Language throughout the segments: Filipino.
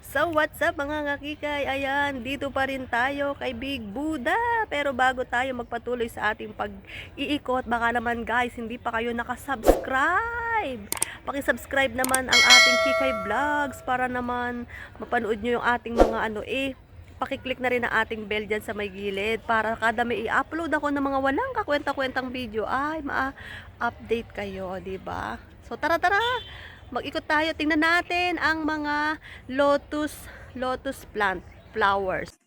So what's up mga kakikay? Ayan, dito pa rin tayo kay Big Buddha. Pero bago tayo magpatuloy sa ating pag-iikot, baka naman guys, hindi pa kayo nakasubscribe. Paki-subscribe naman ang ating Kikay Vlogs para naman mapanood nyo yung ating mga pakiclick na rin ang ating bell dyan sa may gilid para kada may i-upload ako ng mga walang kakwenta-kwentang video ay ma-update kayo, di ba? So tara mag-ikot tayo, tingnan natin ang mga lotus plant flowers.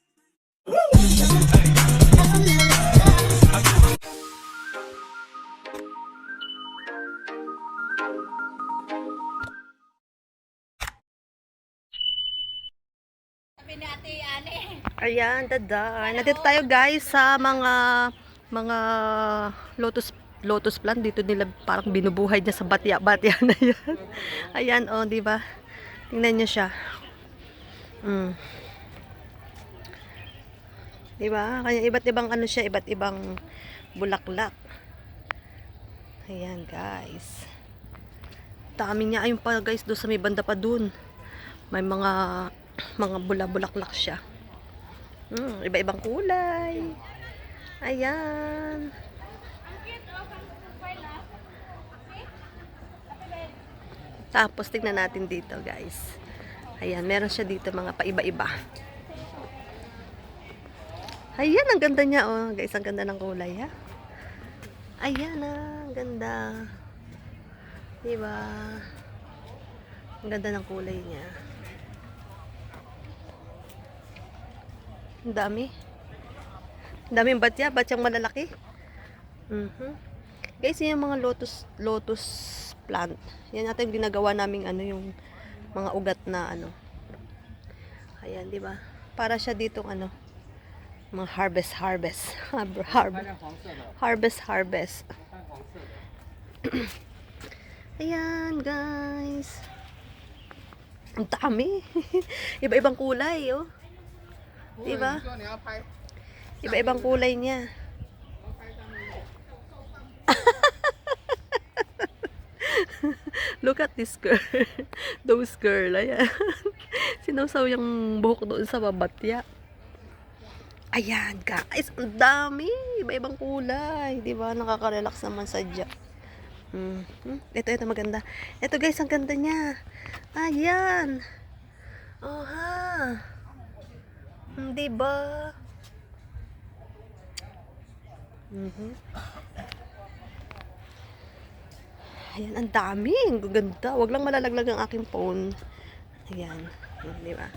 Ayan, daday. Nandito tayo guys sa mga lotus plant. Dito nila parang binubuhay niya sa batya-batya na yan. Ayan, oh, di ba? Tingnan niyo siya. Di ba? Kaya iba't ibang siya, iba't ibang bulaklak. Ayan, guys. Dami niya. Ayun pa guys, doon sa may banda pa doon. May mga bulaklak siya. Iba-ibang kulay. Ayan. Tapos tignan natin dito guys. Ayan, meron siya dito mga paiba-iba. Ayan, ang ganda niya oh. Guys, ang ganda ng kulay ha. Ayan ang ganda. Diba? Ang ganda ng kulay niya. Ang dami. Ang daming batyang malalaki. Guys, yung mga lotus plant. Yan natin ginagawa naming yung mga ugat na Ayan, di ba? Para siya ditong mga harvest. Harvest. Ayan, guys. Ang dami. Iba-ibang kulay, oh. Diba? Iba-ibang kulay niya. Look at this girl. Those girl. Ayan. Sinawsaw yung buhok doon sa babatya. Ayan, guys. Ang dami. Iba-ibang kulay. Diba? Nakaka-relax naman sadya. Ito maganda. Ito guys, ang ganda niya. Ayan. Oh ha. Diba? Ayan, ang dami. Ang ganda. Wag lang malalaglag ang aking phone. Ayan. Diba?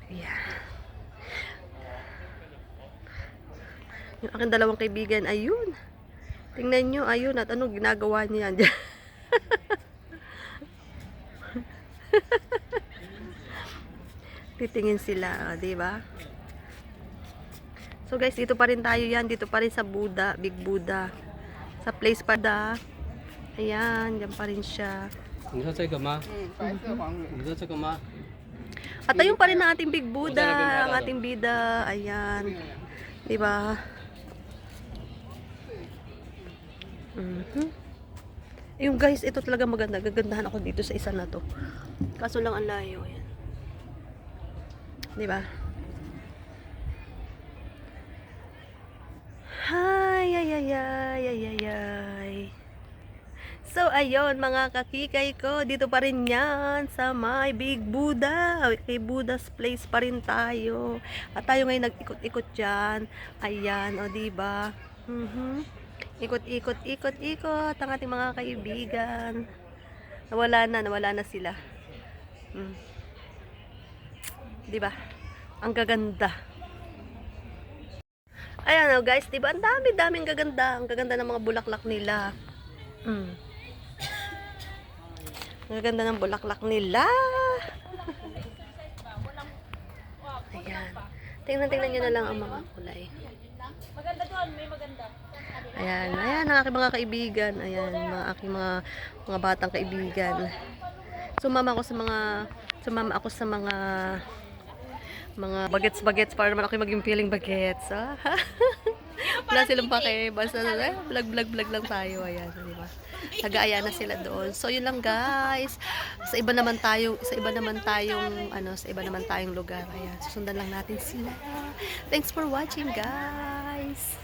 Ayan. Yung aking dalawang kaibigan, ayun. Tingnan nyo, ayun. At ano ginagawa niya dyan. Titingin sila, di ba? So guys, dito pa rin tayo yan. Dito pa rin sa Buddha, Big Buddha. Sa place pa da. Ayan, dyan pa rin siya. At ayun pa rin ang ating Big Buddha, ang ating bida. Ayan. Di ba? Yung guys, ito talaga maganda. Gagandahan ako dito sa isa na to. Kaso lang ang layo. Ayan. Diba? Ay. So, ayun mga kakikay ko. Dito pa rin yan sa my Big Buddha. Kay Buddha's Place pa rin tayo. At tayo ngayon nag-ikot-ikot dyan. Ayan, o diba? Ikot ang ating mga kaibigan. Nawala na sila. Diba? Ang gaganda. Ayan o guys, diba? Ang daming gaganda. Ang gaganda ng mga bulaklak nila. Ang gaganda ng bulaklak nila. Ayan. Tingnan nyo na lang ang mga kulay. Maganda doon, may maganda. Ayan ang aking mga kaibigan. Ayan, aking mga batang kaibigan. Sumama ako sa mga bagets para naman ako maging feeling bagets. Wala silang pake. Basta vlog lang tayo. Ayan, di ba? Nag-aaya na sila doon. So, yun lang guys. Sa iba naman tayong lugar. Ayan, susundan lang natin sila. Thanks for watching guys.